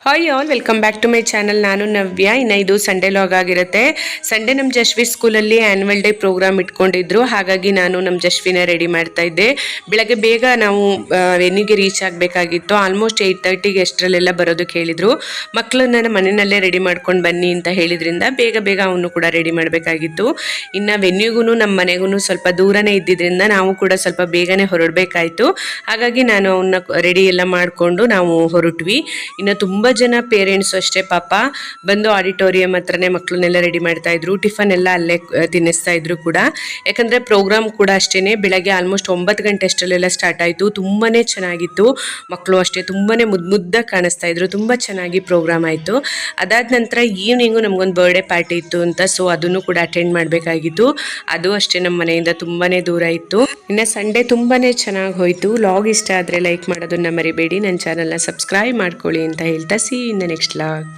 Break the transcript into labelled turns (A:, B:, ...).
A: Hi all, welcome back to my channel. ನಾನು ನವ್ಯ. ಇನ್ನು ಇದು ಸಂಡೇ ಲಾಗ್ ಆಗಿರುತ್ತೆ. ಸಂಡೇ ನಮ್ಮ ಜಶ್ವಿ ಸ್ಕೂಲಲ್ಲಿ ಆ್ಯನ್ಯುವಲ್ ಡೇ ಪ್ರೋಗ್ರಾಮ್ ಇಟ್ಕೊಂಡಿದ್ರು. ಹಾಗಾಗಿ ನಾನು ನಮ್ಮ ಜಶ್ವಿನ ರೆಡಿ ಮಾಡ್ತಾ ಇದ್ದೆ. ಬೆಳಗ್ಗೆ ಬೇಗ ನಾವು ವೆನ್ಯೂಗೆ ರೀಚ್ ಆಗಬೇಕಾಗಿತ್ತು. ಆಲ್ಮೋಸ್ಟ್ 8:30ಗೆ ಎಷ್ಟರಲ್ಲೆಲ್ಲ ಬರೋದಕ್ಕೆ ಹೇಳಿದರು. ಮಕ್ಕಳನ್ನ ಮನೆಯಲ್ಲೇ ರೆಡಿ ಮಾಡ್ಕೊಂಡು ಬನ್ನಿ ಅಂತ ಹೇಳಿದ್ರಿಂದ ಬೇಗ ಅವನು ಕೂಡ ರೆಡಿ ಮಾಡಬೇಕಾಗಿತ್ತು. ಇನ್ನು ವೆನ್ಯೂಗೂ ನಮ್ಮ ಮನೆಗೂ ಸ್ವಲ್ಪ ದೂರನೇ ಇದ್ದಿದ್ದರಿಂದ ನಾವು ಕೂಡ ಸ್ವಲ್ಪ ಬೇಗನೆ ಹೊರಡಬೇಕಾಯಿತು. ಹಾಗಾಗಿ ನಾನು ಅವನ್ನ ರೆಡಿ ಎಲ್ಲ ಮಾಡಿಕೊಂಡು ನಾವು ಹೊರಟ್ವಿ. ಇನ್ನು ತುಂಬ ಜನ ಪೇರೆಂಟ್ಸು ಅಷ್ಟೇ ಪಾಪ ಬಂದು ಆಡಿಟೋರಿಯಂ ಹತ್ರನೇ ಮಕ್ಕಳನ್ನೆಲ್ಲ ರೆಡಿ ಮಾಡ್ತಾ ಇದ್ರು. ಟಿಫನ್ ಎಲ್ಲ ಅಲ್ಲೇ ತಿನ್ನಿಸ್ತಾ ಇದ್ರು ಕೂಡ. ಯಾಕಂದರೆ ಪ್ರೋಗ್ರಾಮ್ ಕೂಡ ಅಷ್ಟೇ ಬೆಳಗ್ಗೆ ಆಲ್ಮೋಸ್ಟ್ 9 ಗಂಟೆ ಅಷ್ಟರಲ್ಲೆಲ್ಲ ಸ್ಟಾರ್ಟ್ ಆಯಿತು. ತುಂಬಾ ಚೆನ್ನಾಗಿತ್ತು. ಮಕ್ಕಳು ಅಷ್ಟೇ ತುಂಬಾ ಮುದ್ದಾಗಿ ಕಾಣಿಸ್ತಾ ಇದ್ರು. ತುಂಬ ಚೆನ್ನಾಗಿ ಪ್ರೋಗ್ರಾಮ್ ಆಯಿತು. ಅದಾದ ನಂತರ ಈವ್ನಿಂಗು ನಮಗೊಂದು ಬರ್ಡೇ ಪಾರ್ಟಿ ಇತ್ತು ಅಂತ, ಸೊ ಅದನ್ನು ಕೂಡ ಅಟೆಂಡ್ ಮಾಡಬೇಕಾಗಿತ್ತು. ಅದು ಅಷ್ಟೇ ನಮ್ಮ ಮನೆಯಿಂದ ತುಂಬಾ ದೂರ ಇತ್ತು. ಇನ್ನು ಸಂಡೇ ತುಂಬಾ ಚೆನ್ನಾಗಿ ಹೋಯಿತು. ಲಾಗ್ ಇಷ್ಟ ಆದರೆ ಲೈಕ್ ಮಾಡೋದನ್ನ ಮರಿಬೇಡಿ. ನನ್ನ ಚಾನಲ್ನ ಸಬ್ಸ್ಕ್ರೈಬ್ ಮಾಡ್ಕೊಳ್ಳಿ ಅಂತ ಹೇಳ್ತಾ C in the next log.